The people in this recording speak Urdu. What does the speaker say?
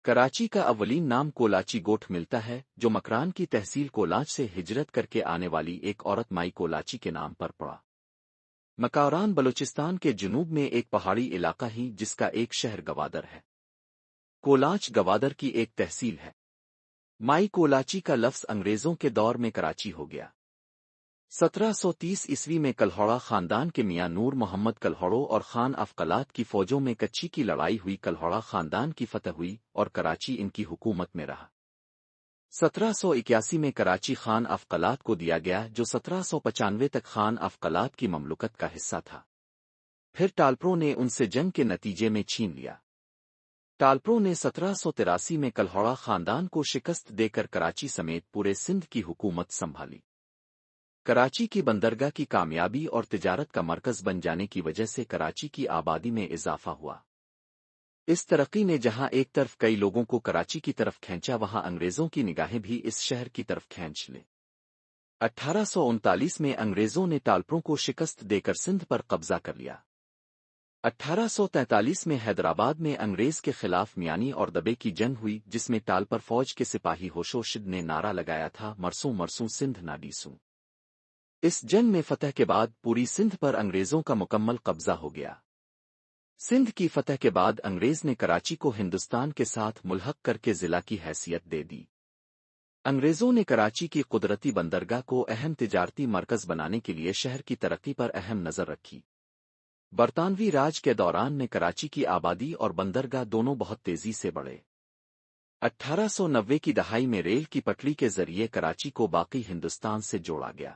کراچی کا اولین نام کولاچی گوٹھ ملتا ہے جو مکران کی تحصیل کولاچ سے ہجرت کر کے آنے والی ایک عورت مائی کولاچی کے نام پر پڑا۔ مکاران بلوچستان کے جنوب میں ایک پہاڑی علاقہ ہی جس کا ایک شہر گوادر ہے۔ کولاچ گوادر کی ایک تحصیل ہے۔ مائی کولاچی کا لفظ انگریزوں کے دور میں کراچی ہو گیا۔ 1730 عیسوی میں کلہوڑا خاندان کے میاں نور محمد کلہوڑو اور خان افقلات کی فوجوں میں کچھی کی لڑائی ہوئی، کلہوڑا خاندان کی فتح ہوئی اور کراچی ان کی حکومت میں رہا۔ 1781 میں کراچی خان افقلات کو دیا گیا جو 1795 تک خان افقلات کی مملکت کا حصہ تھا۔ پھر ٹالپروں نے ان سے جنگ کے نتیجے میں چھین لیا۔ ٹالپروں نے 1783 میں کلہوڑا خاندان کو شکست دے کر کراچی سمیت پورے سندھ کی حکومت سنبھالی۔ کراچی کی بندرگاہ کی کامیابی اور تجارت کا مرکز بن جانے کی وجہ سے کراچی کی آبادی میں اضافہ ہوا۔ اس ترقی نے جہاں ایک طرف کئی لوگوں کو کراچی کی طرف کھینچا، وہاں انگریزوں کی نگاہیں بھی اس شہر کی طرف کھینچ لیں۔ 1839 میں انگریزوں نے ٹالپروں کو شکست دے کر سندھ پر قبضہ کر لیا۔ 1843 میں حیدرآباد میں انگریز کے خلاف میانی اور دبے کی جنگ ہوئی، جس میں ٹالپر فوج کے سپاہی ہوشو شد نے نعرہ لگایا تھا، مرسوں مرسوں سندھ نہ ڈیسوں۔ اس جنگ میں فتح کے بعد پوری سندھ پر انگریزوں کا مکمل قبضہ ہو گیا۔ سندھ کی فتح کے بعد انگریز نے کراچی کو ہندوستان کے ساتھ ملحق کر کے ضلع کی حیثیت دے دی۔ انگریزوں نے کراچی کی قدرتی بندرگاہ کو اہم تجارتی مرکز بنانے کے لیے شہر کی ترقی پر اہم نظر رکھی۔ برطانوی راج کے دوران میں کراچی کی آبادی اور بندرگاہ دونوں بہت تیزی سے بڑھے۔ 1890 کی دہائی میں ریل کی پٹری کے ذریعے کراچی کو باقی ہندوستان سے جوڑا گیا۔